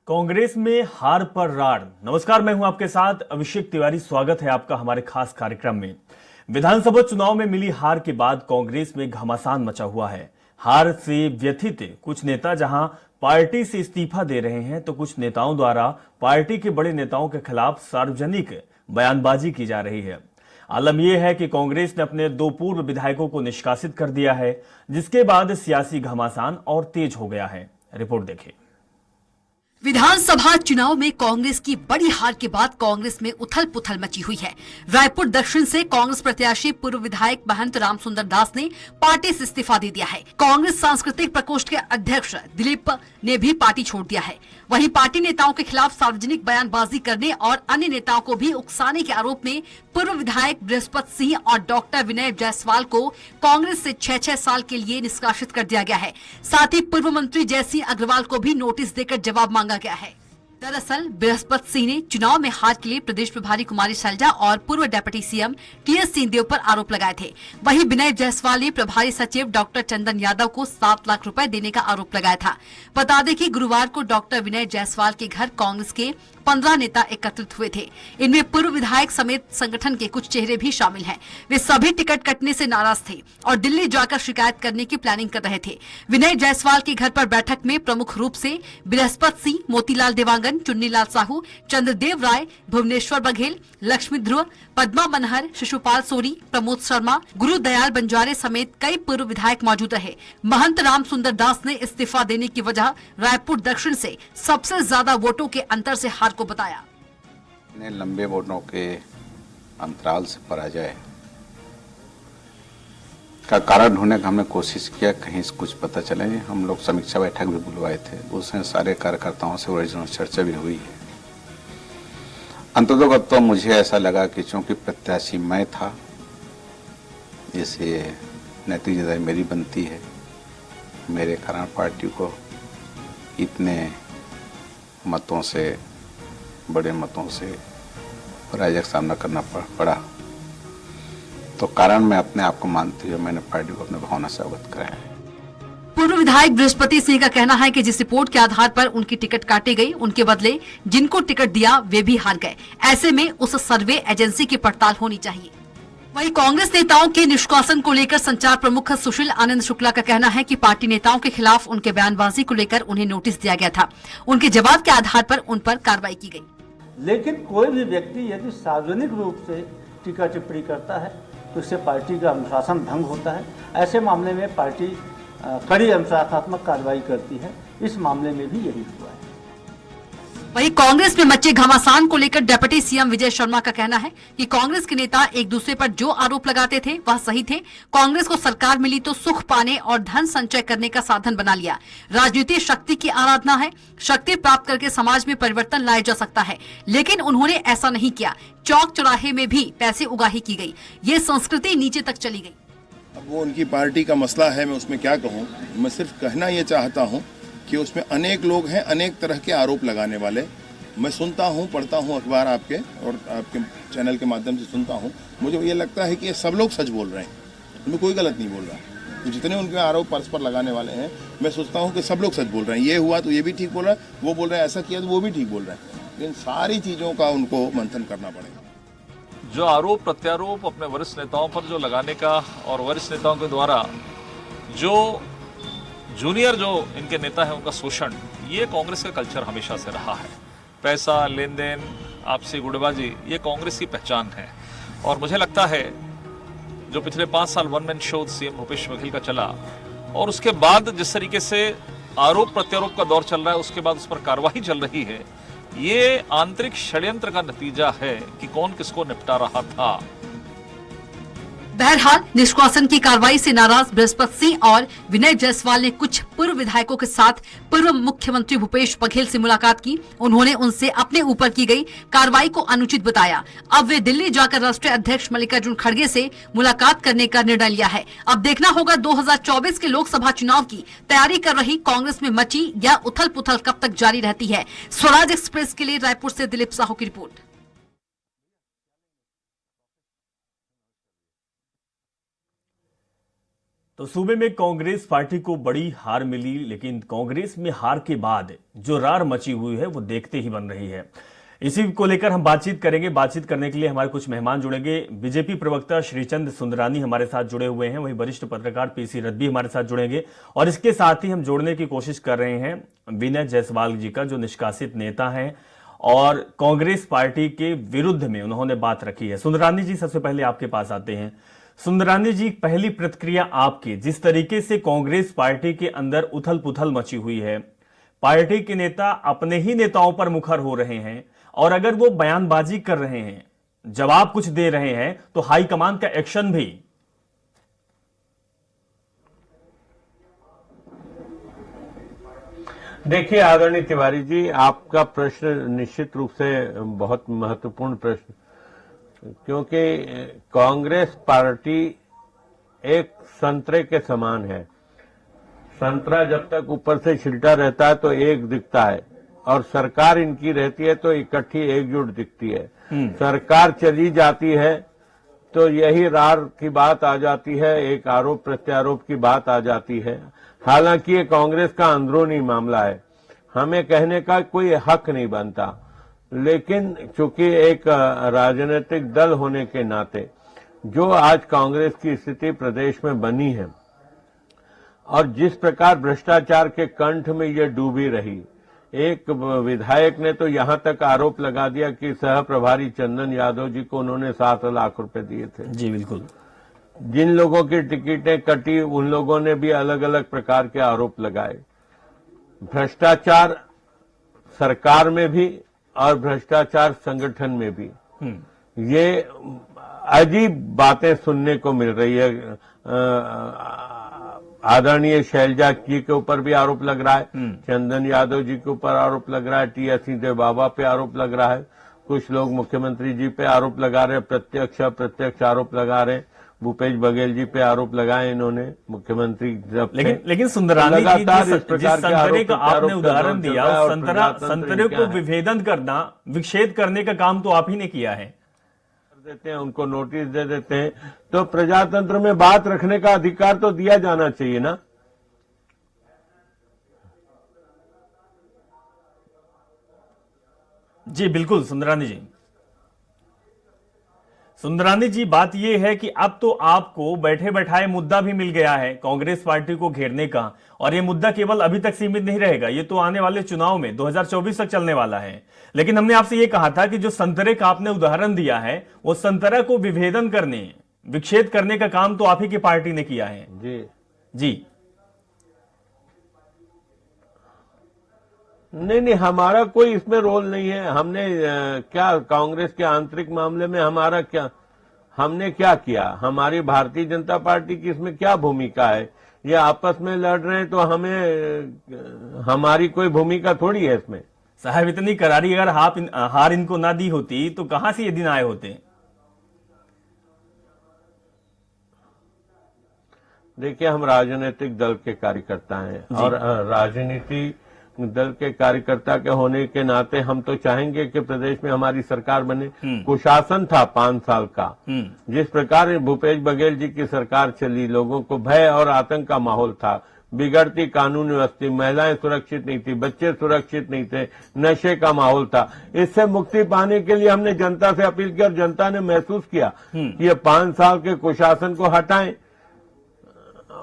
कांग्रेस में हार पर राड़। नमस्कार, मैं हूं आपके साथ अभिषेक तिवारी। स्वागत है आपका हमारे खास कार्यक्रम में। विधानसभा चुनाव में मिली हार के बाद कांग्रेस में घमासान मचा हुआ है। हार से व्यथित कुछ नेता जहां पार्टी से इस्तीफा दे रहे हैं, तो कुछ नेताओं द्वारा पार्टी के बड़े नेताओं के खिलाफ सार्वजनिक बयानबाजी की जा रही है। आलम यह है कि कांग्रेस ने अपने 2 पूर्व विधायकों को निष्कासित कर दिया है, जिसके बाद सियासी घमासान और तेज हो गया है। रिपोर्ट देखें। विधानसभा चुनाव में कांग्रेस की बड़ी हार के बाद कांग्रेस में उथल पुथल मची हुई है। रायपुर दक्षिण से कांग्रेस प्रत्याशी पूर्व विधायक महंत रामसुंदर दास ने पार्टी से इस्तीफा दे दिया है। कांग्रेस सांस्कृतिक प्रकोष्ठ के अध्यक्ष दिलीप ने भी पार्टी छोड़ दिया है। वहीं पार्टी नेताओं के खिलाफ सार्वजनिक बयानबाजी करने और अन्य नेताओं को भी उकसाने के आरोप में पूर्व विधायक बृहस्पति सिंह और डॉक्टर विनय जायसवाल को कांग्रेस से 6-6 साल के लिए निष्कासित कर दिया गया है। साथ ही पूर्व मंत्री जयसिंह अग्रवाल को भी नोटिस देकर जवाब मांगा गया है। दरअसल बृहस्पति सिंह ने चुनाव में हार के लिए प्रदेश प्रभारी कुमारी शैलजा और पूर्व डिप्टी सीएम टीएस सिंहदेव पर आरोप लगाए थे। वहीं विनय जायसवाल ने प्रभारी सचिव डॉक्टर चंदन यादव को 7 लाख रुपए देने का आरोप लगाया था। बता दें कि गुरुवार को डॉक्टर विनय जायसवाल के घर कांग्रेस के 15 नेता एकत्रित हुए थे। इनमें पूर्व विधायक समेत संगठन के कुछ चेहरे भी शामिल हैं। वे सभी टिकट कटने से नाराज थे और दिल्ली जाकर शिकायत करने की प्लानिंग कर रहे थे। विनय जायसवाल के घर पर बैठक में प्रमुख रूप से बृहस्पति सिंह, मोतीलाल देवांगन, चुन्नीलाल साहू, चंद्रदेव राय, भुवनेश्वर बघेल, लक्ष्मी ध्रुव, पद्मा मनहर, शिशुपाल सोरी, प्रमोद शर्मा, गुरुदयाल बंजारे समेत कई पूर्व विधायक मौजूद रहे। महंत रामसुंदर दास ने इस्तीफा देने की वजह रायपुर दक्षिण से सबसे ज्यादा वोटों के अंतर से हार को बताया। लंबे वोटों के अंतराल से पराजय का कारण ढूंढने का हमने कोशिश किया, कहीं से कुछ पता चले। हम लोग समीक्षा बैठक भी बुलवाए थे, उसमें सारे कार्यकर्ताओं से ओरिजिनल चर्चा भी हुई है। अंततः तो मुझे ऐसा लगा कि चूंकि प्रत्याशी मैं था, इसलिए नैतिक जिम्मेदारी मेरी बनती है। मेरे कारण पार्टी को इतने मतों से, बड़े मतों से पराजय का सामना करना पड़ा, तो कारण मैं अपने आप को मानते हुए मैंने पार्टी को अपने भावना से अवगत कराया। पूर्व विधायक बृहस्पति सिंह का कहना है कि जिस रिपोर्ट के आधार पर उनकी टिकट काटी गई, उनके बदले जिनको टिकट दिया वे भी हार गए। ऐसे में उस सर्वे एजेंसी की पड़ताल होनी चाहिए। वहीं कांग्रेस नेताओं के निष्कासन को लेकर संचार प्रमुख सुशील आनंद शुक्ला का कहना है कि पार्टी नेताओं के खिलाफ उनके बयानबाजी को लेकर उन्हें नोटिस दिया गया था। उनके जवाब के आधार पर उन पर कार्रवाई की गई। लेकिन कोई भी व्यक्ति यदि सार्वजनिक रूप से टीका टिप्पणी करता है तो इससे पार्टी का अनुशासन भंग होता है। ऐसे मामले में पार्टी कड़ी अनुशासनात्मक कार्रवाई करती है। इस मामले में भी यही हुआ है। वहीं कांग्रेस में मचे घमासान को लेकर डिप्टी सीएम विजय शर्मा का कहना है कि कांग्रेस के नेता एक दूसरे पर जो आरोप लगाते थे वह सही थे। कांग्रेस को सरकार मिली तो सुख पाने और धन संचय करने का साधन बना लिया। राजनीति शक्ति की आराधना है, शक्ति प्राप्त करके समाज में परिवर्तन लाया जा सकता है, लेकिन उन्होंने ऐसा नहीं किया। चौक चौराहे में भी पैसे उगाही की गई, ये संस्कृति नीचे तक चली गई। अब वो उनकी पार्टी का मसला है, मैं उसमें क्या कहूँ। मैं सिर्फ कहना ये चाहता हूँ कि उसमें अनेक लोग हैं, अनेक तरह के आरोप लगाने वाले। मैं सुनता हूँ, पढ़ता हूँ अखबार आपके और आपके चैनल के माध्यम से सुनता हूँ। मुझे ये लगता है कि ये सब लोग सच बोल रहे हैं, उनमें कोई गलत नहीं बोल रहा है। तो जितने उनके आरोप परस्पर लगाने वाले हैं, मैं सोचता हूँ कि सब लोग सच बोल रहे हैं। ये हुआ तो ये भी ठीक बोल रहा है, वो बोल रहे हैं ऐसा किया तो वो भी ठीक बोल रहे हैं। लेकिन सारी चीज़ों का उनको मंथन करना पड़ेगा। जो आरोप प्रत्यारोप अपने वरिष्ठ नेताओं पर जो लगाने का और वरिष्ठ नेताओं के द्वारा जो जूनियर जो इनके नेता है उनका शोषण, ये कांग्रेस का कल्चर हमेशा से रहा है। पैसा, लेन देन, आपसी गुटबाजी, ये कांग्रेस की पहचान है। और मुझे लगता है जो पिछले 5 साल one man show CM Bhupesh Baghel का चला और उसके बाद जिस तरीके से आरोप प्रत्यारोप का दौर चल रहा है, उसके बाद उस पर कार्रवाई चल रही है, ये आंतरिक षड्यंत्र का नतीजा है कि कौन किसको निपटा रहा था। बहरहाल निष्कासन की कार्रवाई से नाराज बृहस्पति सिंह और विनय जायसवाल ने कुछ पूर्व विधायकों के साथ पूर्व मुख्यमंत्री भूपेश बघेल से मुलाकात की। उन्होंने उनसे अपने ऊपर की गई कार्रवाई को अनुचित बताया। अब वे दिल्ली जाकर राष्ट्रीय अध्यक्ष मल्लिकार्जुन खड़गे से मुलाकात करने का निर्णय लिया है। अब देखना होगा 2024 के लोकसभा चुनाव की तैयारी कर रही कांग्रेस में मची यह उथल पुथल कब तक जारी रहती है। स्वराज एक्सप्रेस के लिए रायपुर से दिलीप साहू की रिपोर्ट। तो सूबे में कांग्रेस पार्टी को बड़ी हार मिली, लेकिन कांग्रेस में हार के बाद जो रार मची हुई है वो देखते ही बन रही है। इसी को लेकर हम बातचीत करेंगे। बातचीत करने के लिए हमारे कुछ मेहमान जुड़ेंगे। बीजेपी प्रवक्ता श्रीचंद सुंदरानी हमारे साथ जुड़े हुए हैं, वहीं वरिष्ठ पत्रकार पीसी रथ भी हमारे साथ जुड़ेंगे, और इसके साथ ही हम जोड़ने की कोशिश कर रहे हैं विनय जायसवाल जी का, जो निष्कासित नेता हैं और कांग्रेस पार्टी के विरुद्ध में उन्होंने बात रखी है। सुंदरानी जी, सबसे पहले आपके पास आते हैं। सुंदरानी जी, पहली प्रतिक्रिया आपकी, जिस तरीके से कांग्रेस पार्टी के अंदर उथल पुथल मची हुई है, पार्टी के नेता अपने ही नेताओं पर मुखर हो रहे हैं, और अगर वो बयानबाजी कर रहे हैं, जवाब कुछ दे रहे हैं, तो हाईकमान का एक्शन भी। देखिए आदरणीय तिवारी जी, आपका प्रश्न निश्चित रूप से बहुत महत्वपूर्ण प्रश्न, क्योंकि कांग्रेस पार्टी एक संतरे के समान है। संतरा जब तक ऊपर से छिलटा रहता है तो एक दिखता है, और सरकार इनकी रहती है तो इकट्ठी एकजुट दिखती है। सरकार चली जाती है तो यही रार की बात आ जाती है, एक आरोप प्रत्यारोप की बात आ जाती है। हालांकि ये कांग्रेस का अंदरूनी मामला है, हमें कहने का कोई हक नहीं बनता, लेकिन चूंकि एक राजनीतिक दल होने के नाते जो आज कांग्रेस की स्थिति प्रदेश में बनी है, और जिस प्रकार भ्रष्टाचार के कंठ में ये डूबी रही, एक विधायक ने तो यहां तक आरोप लगा दिया कि सह प्रभारी चंदन यादव जी को उन्होंने 7 लाख रुपए दिए थे। जी बिल्कुल। जिन लोगों की टिकटें कटी उन लोगों ने भी अलग अलग प्रकार के आरोप लगाए। भ्रष्टाचार सरकार में भी और भ्रष्टाचार संगठन में भी, ये अजीब बातें सुनने को मिल रही है। आदरणीय शैलजा जी के ऊपर भी आरोप लग रहा है, चंदन यादव जी के ऊपर आरोप लग रहा है, टी.एस. सिंहदेव बाबा पे आरोप लग रहा है, कुछ लोग मुख्यमंत्री जी पे आरोप लगा रहे हैं, प्रत्यक्ष अप्रत्यक्ष आरोप लगा रहे हैं। भूपेश बघेल जी पे आरोप लगाए इन्होंने, मुख्यमंत्री। लेकिन सुंदरानी जी, जिस संतरे का आपने उदाहरण दिया, संतरे को विभेदन करना, विच्छेद करने का काम तो आप ही ने किया है। देते हैं, उनको नोटिस दे देते हैं, तो प्रजातंत्र में बात रखने का अधिकार तो दिया जाना चाहिए ना। जी बिल्कुल सुंदरानी जी। सुंदरानी जी, बात यह है कि अब तो आपको बैठे बैठाए मुद्दा भी मिल गया है कांग्रेस पार्टी को घेरने का, और ये मुद्दा केवल अभी तक सीमित नहीं रहेगा, ये तो आने वाले चुनाव में 2024 तक चलने वाला है। लेकिन हमने आपसे ये कहा था कि जो संतरे का आपने उदाहरण दिया है, वो संतरा को विभेदन करने, विच्छेद करने का काम तो आप ही की पार्टी ने किया है। जी जी। नहीं, हमारा कोई इसमें रोल नहीं है। हमने क्या कांग्रेस के आंतरिक मामले में हमारा क्या, हमने क्या किया? हमारी भारतीय जनता पार्टी की इसमें क्या भूमिका है? ये आपस में लड़ रहे हैं तो हमें, हमारी कोई भूमिका थोड़ी है इसमें। साहब, इतनी करारी अगर हार इनको ना दी होती तो कहां से ये दिन आए होते? देखिए, हम राजनीतिक दल के कार्यकर्ता हैं, और राजनीति दल के कार्यकर्ता के होने के नाते हम तो चाहेंगे कि प्रदेश में हमारी सरकार बने। कुशासन था 5 साल का, जिस प्रकार भूपेश बघेल जी की सरकार चली, लोगों को भय और आतंक का माहौल था, बिगड़ती कानून व्यवस्था, महिलाएं सुरक्षित नहीं थी, बच्चे सुरक्षित नहीं थे, नशे का माहौल था। इससे मुक्ति पाने के लिए हमने जनता से अपील की, और जनता ने महसूस किया कि ये 5 साल के कुशासन को हटाएं।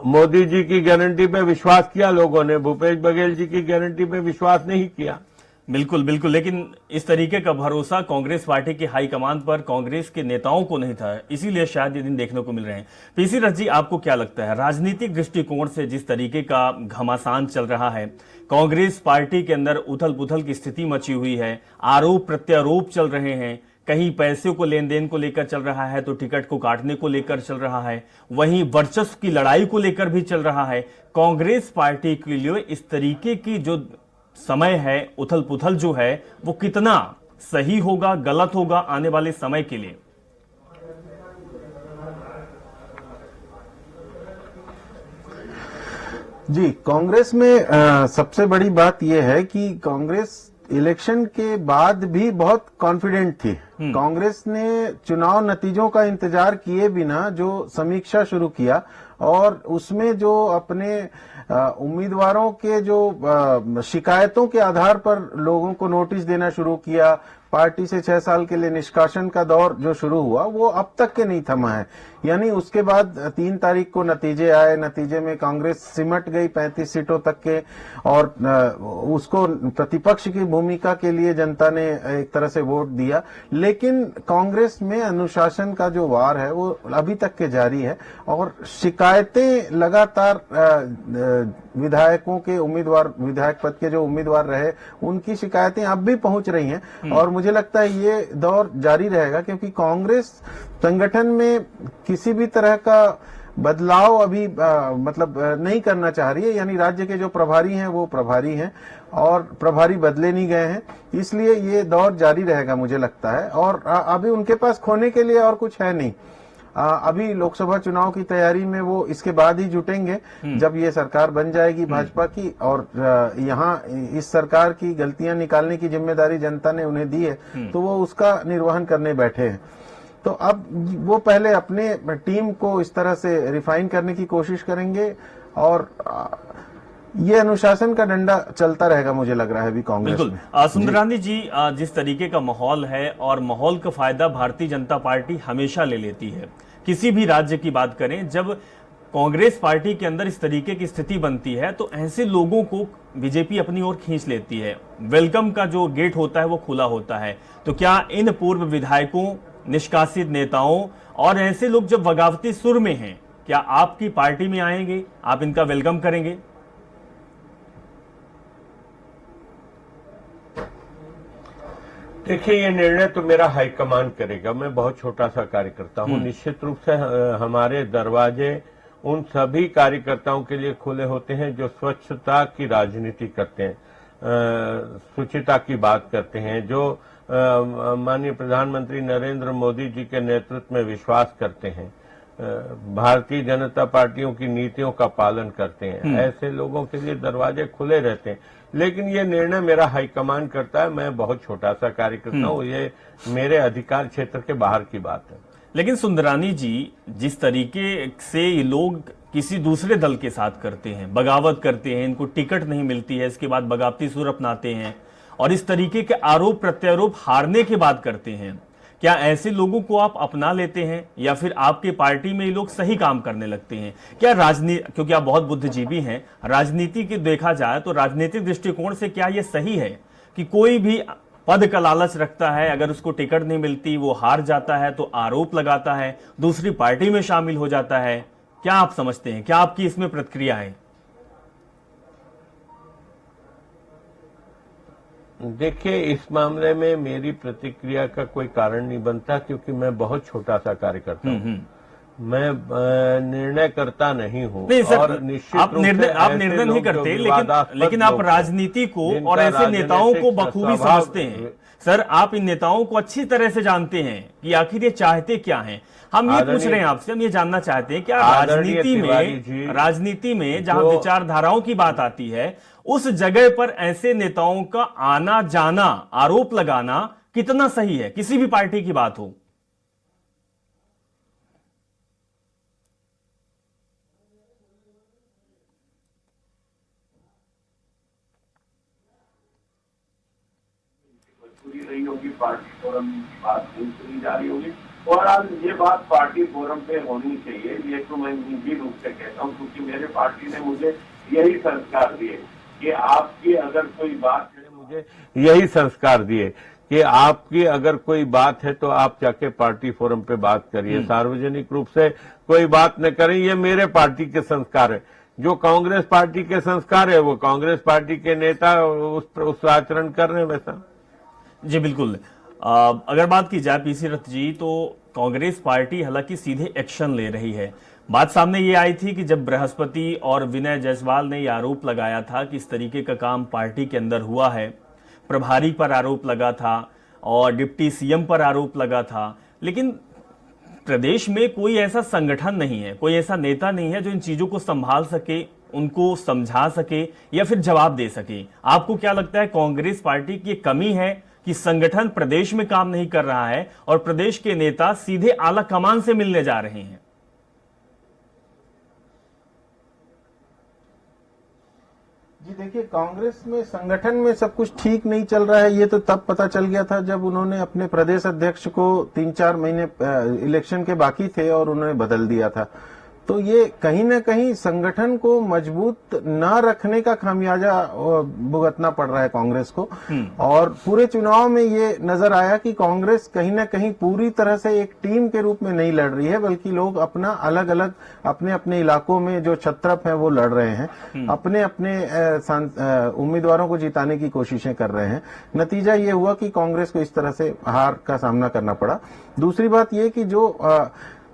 मोदी जी की गारंटी पे विश्वास किया लोगों ने, भूपेश बघेल जी की गारंटी पे विश्वास नहीं किया। बिल्कुल बिल्कुल, लेकिन इस तरीके का भरोसा कांग्रेस पार्टी की हाईकमान पर कांग्रेस के नेताओं को नहीं था, इसीलिए शायद ये दिन देखने को मिल रहे हैं। पीसी रथ जी, आपको क्या लगता है, राजनीतिक दृष्टिकोण से जिस तरीके का घमासान चल रहा है, कांग्रेस पार्टी के अंदर उथल पुथल की स्थिति मची हुई है, आरोप प्रत्यारोप चल रहे हैं, कहीं पैसे को लेन देन को लेकर चल रहा है, तो टिकट को काटने को लेकर चल रहा है, वहीं वर्चस्व की लड़ाई को लेकर भी चल रहा है। कांग्रेस पार्टी के लिए इस तरीके की जो समय है, उथल पुथल जो है, वो कितना सही होगा, गलत होगा आने वाले समय के लिए? जी, कांग्रेस में सबसे बड़ी बात यह है कि कांग्रेस इलेक्शन के बाद भी बहुत कॉन्फिडेंट थी। कांग्रेस ने चुनाव नतीजों का इंतजार किए बिना जो समीक्षा शुरू किया और उसमें जो अपने उम्मीदवारों के जो शिकायतों के आधार पर लोगों को नोटिस देना शुरू किया, पार्टी से 6 साल के लिए निष्कासन का दौर जो शुरू हुआ वो अब तक के नहीं थमा है। यानी उसके बाद 3 तारीख को नतीजे आए, नतीजे में कांग्रेस सिमट गई 35 सीटों तक के और उसको प्रतिपक्ष की भूमिका के लिए जनता ने एक तरह से वोट दिया। लेकिन कांग्रेस में अनुशासन का जो वार है वो अभी तक के जारी है और शिकायतें लगातार विधायकों के उम्मीदवार, विधायक पद के जो उम्मीदवार रहे उनकी शिकायतें अब भी पहुंच रही हैं और मुझे लगता है ये दौर जारी रहेगा क्योंकि कांग्रेस संगठन में किसी भी तरह का बदलाव अभी मतलब नहीं करना चाह रही है। यानी राज्य के जो प्रभारी हैं वो प्रभारी हैं और प्रभारी बदले नहीं गए हैं, इसलिए ये दौर जारी रहेगा मुझे लगता है। और अभी उनके पास खोने के लिए और कुछ है नहीं। अभी लोकसभा चुनाव की तैयारी में वो इसके बाद ही जुटेंगे जब ये सरकार बन जाएगी भाजपा की और यहाँ इस सरकार की गलतियां निकालने की जिम्मेदारी जनता ने उन्हें दी है तो वो उसका निर्वहन करने बैठे हैं। तो अब वो पहले अपने टीम को इस तरह से रिफाइन करने की कोशिश करेंगे और ये अनुशासन का डंडा चलता रहेगा मुझे लग रहा है अभी कांग्रेस में। सुंदरानी जी, जिस तरीके का माहौल है और माहौल का फायदा भारतीय जनता पार्टी हमेशा ले लेती है। किसी भी राज्य की बात करें, जब कांग्रेस पार्टी के अंदर इस तरीके की स्थिति बनती है तो ऐसे लोगों को बीजेपी अपनी ओर खींच लेती है। वेलकम का जो गेट होता है वो खुला होता है। तो क्या इन पूर्व विधायकों, निष्कासित नेताओं और ऐसे लोग जब बगावती सुर में हैं, क्या आपकी पार्टी में आएंगे? आप इनका वेलकम करेंगे? देखिए, ये निर्णय तो मेरा हाईकमान करेगा। मैं बहुत छोटा सा कार्यकर्ता हूं। निश्चित रूप से हमारे दरवाजे उन सभी कार्यकर्ताओं के लिए खुले होते हैं जो स्वच्छता की राजनीति करते हैं, शुचिता की बात करते हैं, जो माननीय प्रधानमंत्री नरेंद्र मोदी जी के नेतृत्व में विश्वास करते हैं, भारतीय जनता पार्टियों की नीतियों का पालन करते हैं। ऐसे लोगों के लिए दरवाजे खुले रहते हैं। लेकिन ये निर्णय मेरा हाईकमान करता है। मैं बहुत छोटा सा कार्यकर्ता हूँ, ये मेरे अधिकार क्षेत्र के बाहर की बात है। लेकिन सुंदरानी जी, जिस तरीके से ये लोग किसी दूसरे दल के साथ करते हैं, बगावत करते हैं, इनको टिकट नहीं मिलती है, इसके बाद बगावती सुर अपनाते हैं और इस तरीके के आरोप प्रत्यारोप हारने के बाद करते हैं, क्या ऐसे लोगों को आप अपना लेते हैं या फिर आपके पार्टी में ये लोग सही काम करने लगते हैं? क्या राजनीति, क्योंकि आप बहुत बुद्धिजीवी हैं, राजनीति की देखा जाए तो राजनीतिक दृष्टिकोण से क्या ये सही है कि कोई भी पद का लालच रखता है, अगर उसको टिकट नहीं मिलती वो हार जाता है तो आरोप लगाता है, दूसरी पार्टी में शामिल हो जाता है? क्या आप समझते हैं, क्या आपकी इसमें प्रतिक्रिया है? देखिए, इस मामले में मेरी प्रतिक्रिया का कोई कारण नहीं बनता क्योंकि मैं बहुत छोटा सा कार्यकर्ता हूं। मैं निर्णय करता नहीं हूं। नहीं सर, और निश्चित आप निर्णय नहीं करते, लेकिन आप राजनीति को और ऐसे नेताओं को बखूबी समझते हैं। सर, आप इन नेताओं को अच्छी तरह से जानते हैं कि आखिर ये चाहते क्या हैं। हम ये पूछ रहे हैं आपसे, हम ये जानना चाहते हैं क्या राजनीति में जहां विचारधाराओं की बात आती है उस जगह पर ऐसे नेताओं का आना जाना, आरोप लगाना कितना सही है, किसी भी पार्टी की बात हो? रही होगी, पार्टी फोरम की बात सुनी जा रही होगी और आज ये बात पार्टी फोरम पे होनी चाहिए। ये तो मैं निजी रूप से कहता हूँ क्योंकि मेरे पार्टी ने मुझे यही संस्कार दिए कि आपकी अगर कोई बात है, मुझे यही संस्कार दिए कि आपकी अगर कोई बात है तो आप जाके पार्टी फोरम पे बात करिए, सार्वजनिक रूप से कोई बात न करें। ये मेरे पार्टी के संस्कार है। जो कांग्रेस पार्टी के संस्कार है वो कांग्रेस पार्टी के नेता उस आचरण कर रहे हैं वैसा। जी बिल्कुल। अगर बात की जाए पीसी रथ जी, तो कांग्रेस पार्टी हालांकि सीधे एक्शन ले रही है। बात सामने ये आई थी कि जब बृहस्पति और विनय जायसवाल ने यह आरोप लगाया था कि इस तरीके का काम पार्टी के अंदर हुआ है, प्रभारी पर आरोप लगा था और डिप्टी सीएम पर आरोप लगा था, लेकिन प्रदेश में कोई ऐसा संगठन नहीं है, कोई ऐसा नेता नहीं है जो इन चीजों को संभाल सके उनको समझा सके या फिर जवाब दे सके। आपको क्या लगता है, कांग्रेस पार्टी की कमी है कि संगठन प्रदेश में काम नहीं कर रहा है और प्रदेश के नेता सीधे आला कमान से मिलने जा रहे हैं? जी देखिए, कांग्रेस में संगठन में सब कुछ ठीक नहीं चल रहा है, ये तो तब पता चल गया था जब उन्होंने अपने प्रदेश अध्यक्ष को 3-4 महीने इलेक्शन के बाकी थे और उन्होंने बदल दिया था। तो ये कहीं ना कहीं संगठन को मजबूत न रखने का खामियाजा भुगतना पड़ रहा है कांग्रेस को। और पूरे चुनाव में ये नजर आया कि कांग्रेस कहीं ना कहीं पूरी तरह से एक टीम के रूप में नहीं लड़ रही है, बल्कि लोग अपना अलग अलग अपने अपने इलाकों में जो छत्रप है वो लड़ रहे हैं, अपने अपने उम्मीदवारों को जिताने की कोशिशें कर रहे हैं। नतीजा ये हुआ कि कांग्रेस को इस तरह से हार का सामना करना पड़ा। दूसरी बात ये कि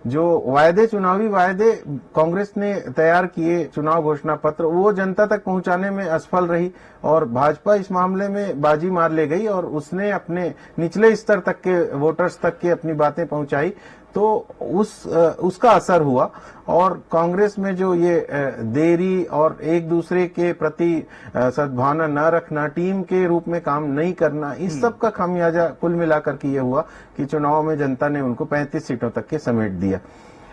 जो वायदे, चुनावी वायदे कांग्रेस ने तैयार किए, चुनाव घोषणा पत्र, वो जनता तक पहुंचाने में असफल रही और भाजपा इस मामले में बाजी मार ले गई और उसने अपने निचले स्तर तक के वोटर्स तक के अपनी बातें पहुंचाई। तो उसका असर हुआ और कांग्रेस में जो ये देरी और एक दूसरे के प्रति सद्भावना न रखना, टीम के रूप में काम नहीं करना, इस सब का खामियाजा कुल मिलाकर के ये हुआ कि चुनाव में जनता ने उनको 35 सीटों तक के समेट दिया।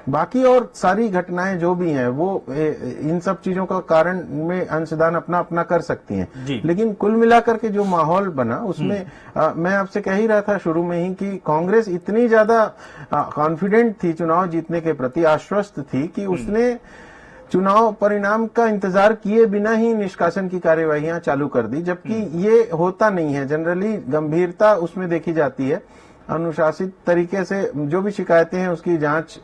बाकी और सारी घटनाएं जो भी हैं वो इन सब चीजों का कारण में अंशदान अपना अपना कर सकती हैं, लेकिन कुल मिलाकर के जो माहौल बना उसमें मैं आपसे कह ही रहा था शुरू में ही कि कांग्रेस इतनी ज्यादा कॉन्फिडेंट थी चुनाव जीतने के प्रति, आश्वस्त थी कि उसने चुनाव परिणाम का इंतजार किए बिना ही निष्कासन की कार्यवाहियां चालू कर दी, जबकि ये होता नहीं है। जनरली गंभीरता उसमें देखी जाती है, अनुशासित तरीके से जो भी शिकायतें हैं उसकी जांच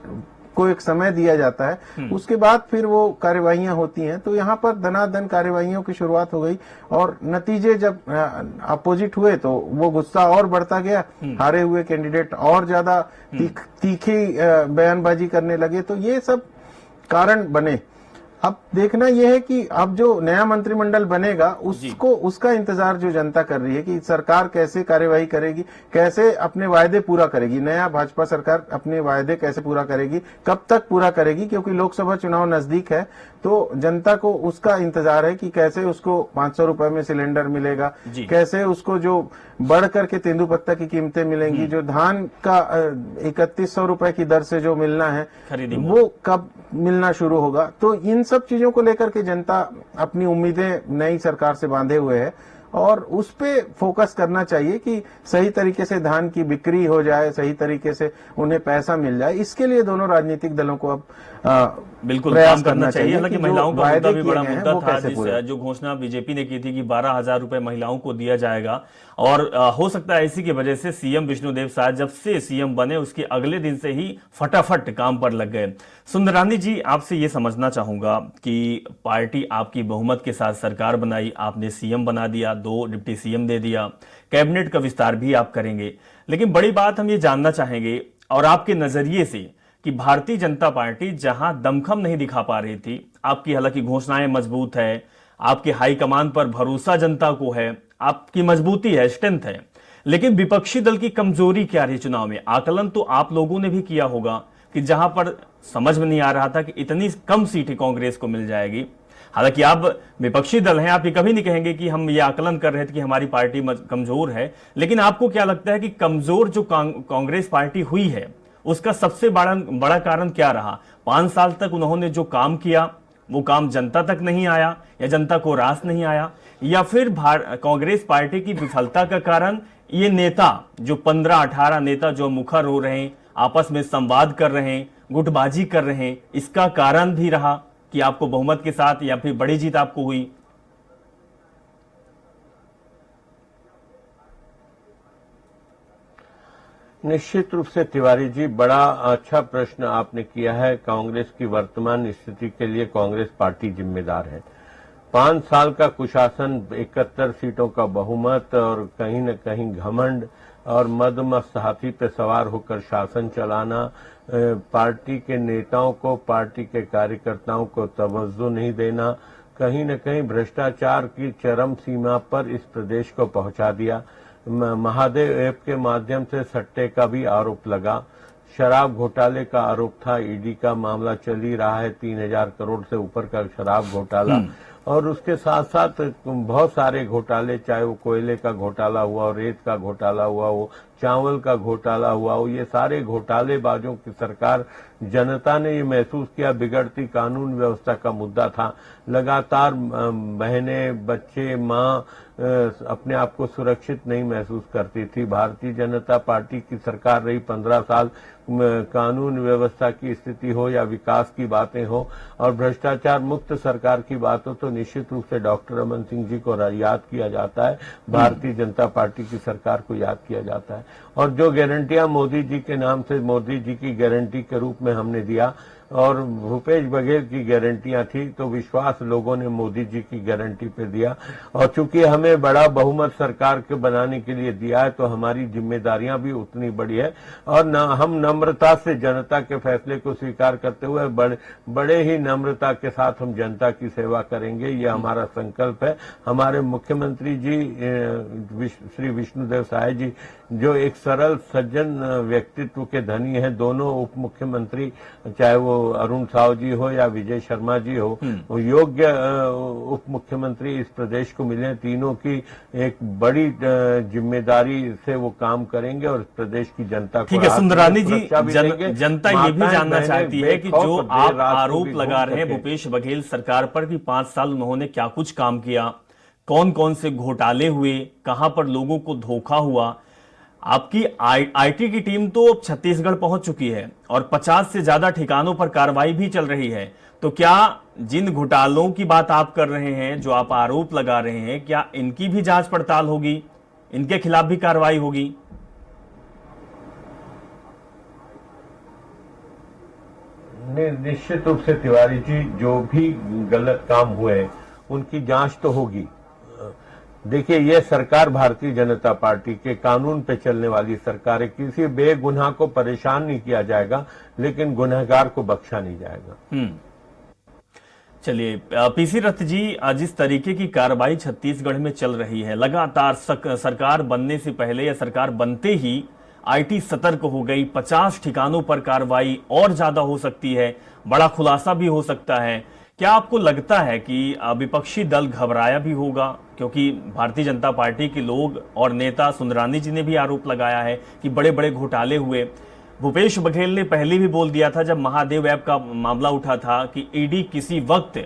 को एक समय दिया जाता है, उसके बाद फिर वो कार्यवाहियां होती हैं। तो यहाँ पर धनाधन कार्यवाहियों की शुरुआत हो गई और नतीजे जब अपोजिट हुए तो वो गुस्सा और बढ़ता गया, हारे हुए कैंडिडेट और ज्यादा तीखी बयानबाजी करने लगे। तो ये सब कारण बने। अब देखना यह है कि अब जो नया मंत्रिमंडल बनेगा उसका इंतजार जो जनता कर रही है कि सरकार कैसे कार्यवाही करेगी, कैसे अपने वायदे पूरा करेगी, नया भाजपा सरकार अपने वायदे कैसे पूरा करेगी, कब तक पूरा करेगी, क्योंकि लोकसभा चुनाव नजदीक है। तो जनता को उसका इंतजार है कि कैसे उसको 500 रुपए में सिलेंडर मिलेगा, कैसे उसको जो बढ़ करके तेंदुपत्ता की कीमतें मिलेंगी, जो धान का 3100 रुपए की दर से जो मिलना है वो कब मिलना शुरू होगा। तो इन सब चीजों को लेकर के जनता अपनी उम्मीदें नई सरकार से बांधे हुए है और उस पे फोकस करना चाहिए कि सही तरीके से धान की बिक्री हो जाए, सही तरीके से उन्हें पैसा मिल जाए। इसके लिए दोनों राजनीतिक दलों को अब बिल्कुल काम करना चाहिए। हालांकि महिलाओं का मुद्दा भी बड़ा मुद्दा था, जो घोषणा बीजेपी ने की थी कि 12,000 रुपए महिलाओं को दिया जाएगा और हो सकता है इसी की वजह से सीएम विष्णुदेव साय जब से सीएम बने उसके अगले दिन से ही फटाफट काम पर लग गए। सुंदरानी जी, आपसे ये समझना चाहूंगा कि पार्टी आपकी बहुमत के साथ सरकार बनाई, आपने सीएम बना दिया, 2 डिप्टी सीएम दे दिया, कैबिनेट का विस्तार भी आप करेंगे, लेकिन बड़ी बात हम ये जानना चाहेंगे और आपके नजरिए से कि भारतीय जनता पार्टी जहां दमखम नहीं दिखा पा रही थी, आपकी हालांकि घोषणाएं मजबूत है, आपके हाईकमान पर भरोसा जनता को है, आपकी मजबूती है, स्ट्रेंथ है, लेकिन विपक्षी दल की कमजोरी क्या रही चुनाव में? आकलन तो आप लोगों ने भी किया होगा कि जहां पर समझ में नहीं आ रहा था कि इतनी कम सीटें कांग्रेस को मिल जाएगी। हालांकि आप विपक्षी दल हैं, आप ये कभी नहीं कहेंगे कि हम ये आकलन कर रहे थे कि हमारी पार्टी कमजोर है, लेकिन आपको क्या लगता है कि कमजोर जो कांग्रेस पार्टी हुई है उसका सबसे बड़ा कारण क्या रहा? 5 साल तक उन्होंने जो काम किया वो काम जनता तक नहीं आया या जनता को रास नहीं आया, या फिर कांग्रेस पार्टी की विफलता का कारण ये नेता जो 15-18 नेता जो मुखर हो रहे हैं, आपस में संवाद कर रहे हैं, गुटबाजी कर रहे हैं, इसका कारण भी रहा कि आपको बहुमत के साथ या फिर बड़ी जीत आपको हुई? निश्चित रूप से तिवारी जी, बड़ा अच्छा प्रश्न आपने किया है। कांग्रेस की वर्तमान स्थिति के लिए कांग्रेस पार्टी जिम्मेदार है। 5 साल का कुशासन, 71 सीटों का बहुमत और कहीं न कहीं घमंड और मदमस्त हाथी पे सवार होकर शासन चलाना, पार्टी के नेताओं को, पार्टी के कार्यकर्ताओं को तवज्जो नहीं देना, कहीं न कहीं भ्रष्टाचार की चरम सीमा पर इस प्रदेश को पहुंचा दिया। महादेव ऐप के माध्यम से सट्टे का भी आरोप लगा, शराब घोटाले का आरोप था, ईडी का मामला चल ही रहा है, 3000 करोड़ से ऊपर का शराब घोटाला, और उसके साथ साथ बहुत सारे घोटाले, चाहे वो कोयले का घोटाला हुआ हो, रेत का घोटाला हुआ हो, चावल का घोटाला हुआ हो, ये सारे घोटालेबाजों की सरकार, जनता ने ये महसूस किया बिगड़ती कानून व्यवस्था का मुद्दा था। लगातार बहनें, बच्चे, माँ अपने आप को सुरक्षित नहीं महसूस करती थी। भारतीय जनता पार्टी की सरकार रही 15 साल, कानून व्यवस्था की स्थिति हो या विकास की बातें हो और भ्रष्टाचार मुक्त सरकार की बात हो, तो निश्चित रूप से डॉक्टर रमन सिंह जी को याद किया जाता है, भारतीय जनता पार्टी की सरकार को याद किया जाता है। और जो गारंटियां मोदी जी के नाम से, मोदी जी की गारंटी के रूप में हमने दिया और भूपेश बघेल की गारंटियां थी, तो विश्वास लोगों ने मोदी जी की गारंटी पे दिया। और चूंकि हमें बड़ा बहुमत सरकार के बनाने के लिए दिया है, तो हमारी जिम्मेदारियां भी उतनी बड़ी है और हम नम्रता से जनता के फैसले को स्वीकार करते हुए बड़े ही नम्रता के साथ हम जनता की सेवा करेंगे, ये हमारा संकल्प है। हमारे मुख्यमंत्री जी श्री विष्णुदेव साय जी, जो एक सरल सज्जन व्यक्तित्व के धनी हैं, दोनों उप मुख्यमंत्री, चाहे वो अरुण साव जी हो या विजय शर्मा जी हो, वो योग्य उप मुख्यमंत्री इस प्रदेश को मिले। तीनों की एक बड़ी जिम्मेदारी से वो काम करेंगे और प्रदेश की जनता को। ठीक है सुंदरानी जी, जनता ये भी जानना चाहती है कि जो आप आरोप लगा रहे हैं भूपेश बघेल सरकार पर कि 5 साल उन्होंने क्या कुछ काम किया, कौन कौन से घोटाले हुए, कहां पर लोगों को धोखा हुआ। आपकी आईटी की टीम तो अब छत्तीसगढ़ पहुंच चुकी है और 50 से ज्यादा ठिकानों पर कार्रवाई भी चल रही है। तो क्या जिन घोटालों की बात आप कर रहे हैं, जो आप आरोप लगा रहे हैं, क्या इनकी भी जांच पड़ताल होगी, इनके खिलाफ भी कार्रवाई होगी? निश्चित रूप से तिवारी जी, जो भी गलत काम हुए उनकी जांच तो होगी। देखिए, यह सरकार भारतीय जनता पार्टी के कानून पे चलने वाली सरकार है। किसी बेगुनाह को परेशान नहीं किया जाएगा, लेकिन गुनहगार को बख्शा नहीं जाएगा। चलिए पीसी रथ जी, जिस तरीके की कार्रवाई छत्तीसगढ़ में चल रही है, लगातार सरकार बनने से पहले या सरकार बनते ही आईटी सतर्क हो गई, 50 ठिकानों पर कार्रवाई और ज्यादा हो सकती है, बड़ा खुलासा भी हो सकता है। क्या आपको लगता है कि विपक्षी दल घबराया भी होगा? क्योंकि भारतीय जनता पार्टी के लोग और नेता सुंदरानी जी ने भी आरोप लगाया है कि बड़े बड़े घोटाले हुए। भूपेश बघेल ने पहले भी बोल दिया था, जब महादेव ऐप का मामला उठा था, कि ईडी किसी वक्त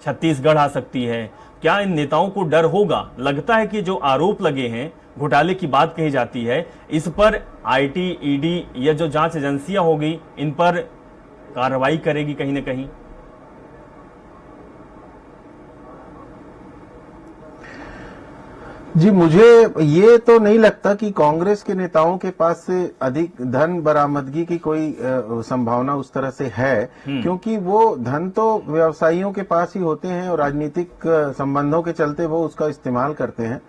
छत्तीसगढ़ आ सकती है। क्या इन नेताओं को डर होगा? लगता है कि जो आरोप लगे हैं, घोटाले की बात कही जाती है, इस पर आईटी, ईडी या जो जांच एजेंसियां होगी, इन पर कार्रवाई करेगी कहीं ना कहीं? जी, मुझे ये तो नहीं लगता कि कांग्रेस के नेताओं के पास से अधिक धन बरामदगी की कोई संभावना उस तरह से है, क्योंकि वो धन तो व्यवसायियों के पास ही होते हैं और राजनीतिक संबंधों के चलते वो उसका इस्तेमाल करते हैं।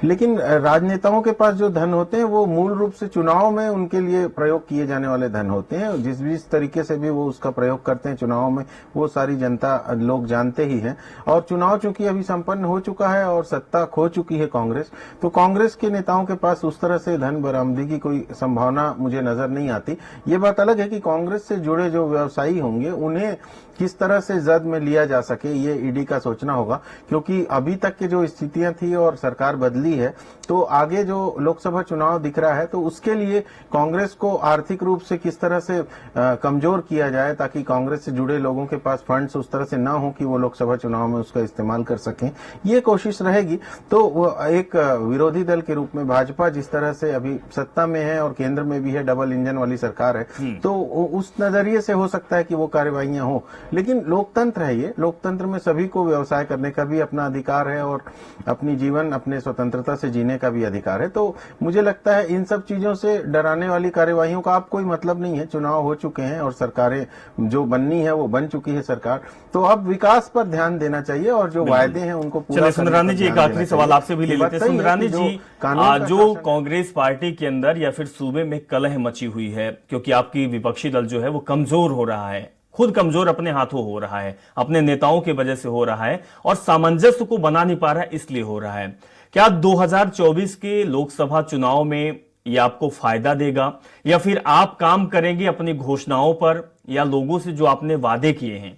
लेकिन राजनेताओं के पास जो धन होते हैं वो मूल रूप से चुनाव में उनके लिए प्रयोग किए जाने वाले धन होते हैं। जिस तरीके से भी वो उसका प्रयोग करते हैं चुनाव में, वो सारी जनता लोग जानते ही हैं। और चुनाव चूंकि अभी संपन्न हो चुका है और सत्ता खो चुकी है कांग्रेस, तो कांग्रेस के नेताओं के पास उस तरह से धन बरामदगी की कोई संभावना मुझे नजर नहीं आती। ये बात अलग है कि कांग्रेस से जुड़े जो व्यवसायी होंगे उन्हें किस तरह से जद में लिया जा सके, ये ईडी का सोचना होगा। क्योंकि अभी तक की जो स्थितियां थी और सरकार बदली है, तो आगे जो लोकसभा चुनाव दिख रहा है, तो उसके लिए कांग्रेस को आर्थिक रूप से किस तरह से कमजोर किया जाए, ताकि कांग्रेस से जुड़े लोगों के पास फंड्स उस तरह से ना हो कि वो लोकसभा चुनाव में उसका इस्तेमाल कर सकें, ये कोशिश रहेगी। तो वो एक विरोधी दल के रूप में भाजपा जिस तरह से अभी सत्ता में है और केंद्र में भी है, डबल इंजन वाली सरकार है, तो उस नजरिए से हो सकता है कि वो कार्रवाइयां हो। लेकिन लोकतंत्र है ये, लोकतंत्र में सभी को व्यवसाय करने का भी अपना अधिकार है और अपनी जीवन अपने स्वतंत्रता से जीने का भी अधिकार है। तो मुझे लगता है इन सब चीजों से डराने वाली कार्यवाहियों का अब कोई मतलब नहीं है। चुनाव हो चुके हैं और सरकारें जो बननी है वो बन चुकी है सरकार, तो अब विकास पर ध्यान देना चाहिए और जो वायदे हैं उनको पूरा। सुंदरानी जी, एक आखिरी सवाल आपसे भी ले लेते हैं। सुंदरानी जी, जो कांग्रेस पार्टी के अंदर या फिर सूबे में कलह मची हुई है, क्योंकि आपकी विपक्षी दल जो है वो कमजोर हो रहा है, खुद कमजोर अपने हाथों हो रहा है, अपने नेताओं की वजह से हो रहा है और सामंजस्य को बना नहीं पा रहा है, इसलिए हो रहा है। क्या 2024 के लोकसभा चुनाव में ये आपको फायदा देगा, या फिर आप काम करेंगे अपनी घोषणाओं पर या लोगों से जो आपने वादे किए हैं?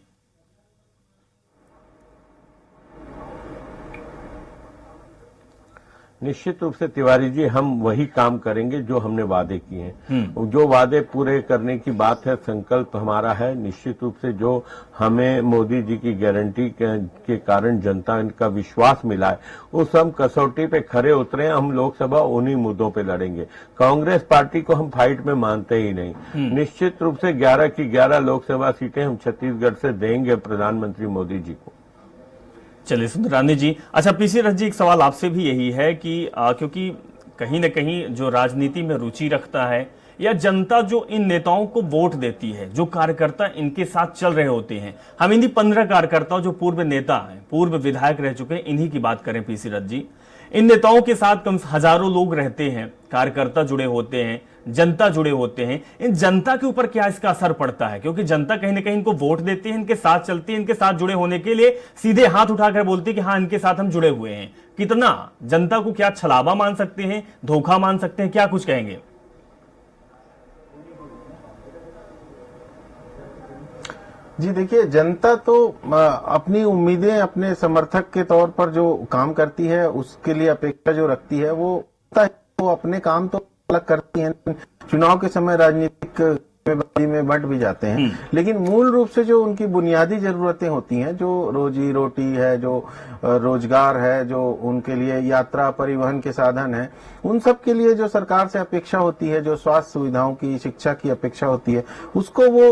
निश्चित रूप से तिवारी जी, हम वही काम करेंगे जो हमने वादे किए हैं। जो वादे पूरे करने की बात है, संकल्प हमारा है। निश्चित रूप से जो हमें मोदी जी की गारंटी के कारण जनता का विश्वास मिला है, उस हम कसौटी पे खरे उतरे। हम लोकसभा उन्हीं मुद्दों पे लड़ेंगे। कांग्रेस पार्टी को हम फाइट में मानते ही नहीं। निश्चित रूप से 11 की 11 लोकसभा सीटें हम छत्तीसगढ़ से देंगे प्रधानमंत्री मोदी जी को। चलिए सुंदरानी जी, अच्छा पीसी रथ जी, एक सवाल आपसे भी यही है कि क्योंकि कहीं ना कहीं जो राजनीति में रुचि रखता है या जनता जो इन नेताओं को वोट देती है, जो कार्यकर्ता इनके साथ चल रहे होते हैं, हम इन्हीं 15 कार्यकर्ताओं जो पूर्व नेता हैं, पूर्व विधायक रह चुके हैं, इन्हीं की बात करें पीसी रथ जी, इन नेताओं के साथ कम हजारों लोग रहते हैं, कार्यकर्ता जुड़े होते हैं, जनता जुड़े होते हैं। इन जनता के ऊपर क्या इसका असर पड़ता है? क्योंकि जनता कहीं ना कहीं इनको वोट देती है, इनके साथ चलती है, इनके साथ जुड़े होने के लिए सीधे हाथ उठाकर बोलती है कि हाँ, इनके साथ हम जुड़े हुए हैं। कितना जनता को क्या छलावा मान सकते हैं, धोखा मान सकते हैं, क्या कुछ कहेंगे? जी देखिए, जनता तो अपनी उम्मीदें अपने समर्थक के तौर पर जो काम करती है उसके लिए अपेक्षा जो रखती है, वो अपने काम तो अलग करती है। चुनाव के समय राजनीतिक में बंट भी जाते हैं, लेकिन मूल रूप से जो उनकी बुनियादी जरूरतें होती हैं, जो रोजी रोटी है, जो रोजगार है, जो उनके लिए यात्रा परिवहन के साधन है, उन सब के लिए जो सरकार से अपेक्षा होती है, जो स्वास्थ्य सुविधाओं की, शिक्षा की अपेक्षा होती है, उसको वो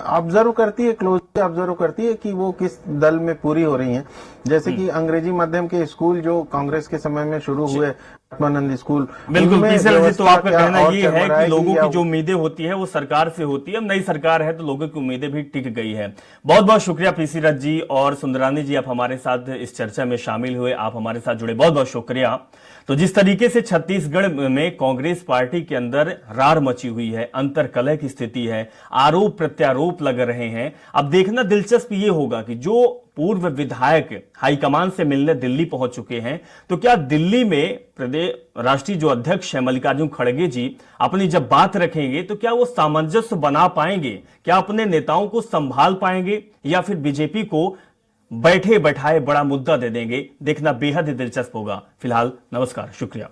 ऑब्जर्व करती है, क्लोजली ऑब्जर्व करती है कि वो किस दल में पूरी हो रही हैं। जैसे कि अंग्रेजी माध्यम के स्कूल जो कांग्रेस के समय में शुरू हुए, आत्मानंद स्कूल, बिल्कुल तो आपका कहना ये है कि लोगों की जो उम्मीदें होती है वो सरकार से होती है। अब नई सरकार है तो लोगों की उम्मीदें भी टिक गई है। बहुत बहुत शुक्रिया पीसी रथ जी और सुंदरानी जी, आप हमारे साथ इस चर्चा में शामिल हुए, आप हमारे साथ जुड़े, बहुत बहुत शुक्रिया। तो जिस तरीके से छत्तीसगढ़ में कांग्रेस पार्टी के अंदर रार मची हुई है, अंतर्कलह की स्थिति है, आरोप प्रत्यारोप लग रहे हैं, अब देखना दिलचस्प ये होगा कि जो पूर्व विधायक हाईकमान से मिलने दिल्ली पहुंच चुके हैं, तो क्या दिल्ली में प्रदेश राष्ट्रीय जो अध्यक्ष है मल्लिकार्जुन खड़गे जी अपनी जब बात रखेंगे तो क्या वो सामंजस्य बना पाएंगे? क्या अपने नेताओं को संभाल पाएंगे या फिर बीजेपी को बैठे बैठाए बड़ा मुद्दा दे देंगे? देखना बेहद ही दिलचस्प होगा। फिलहाल नमस्कार, शुक्रिया।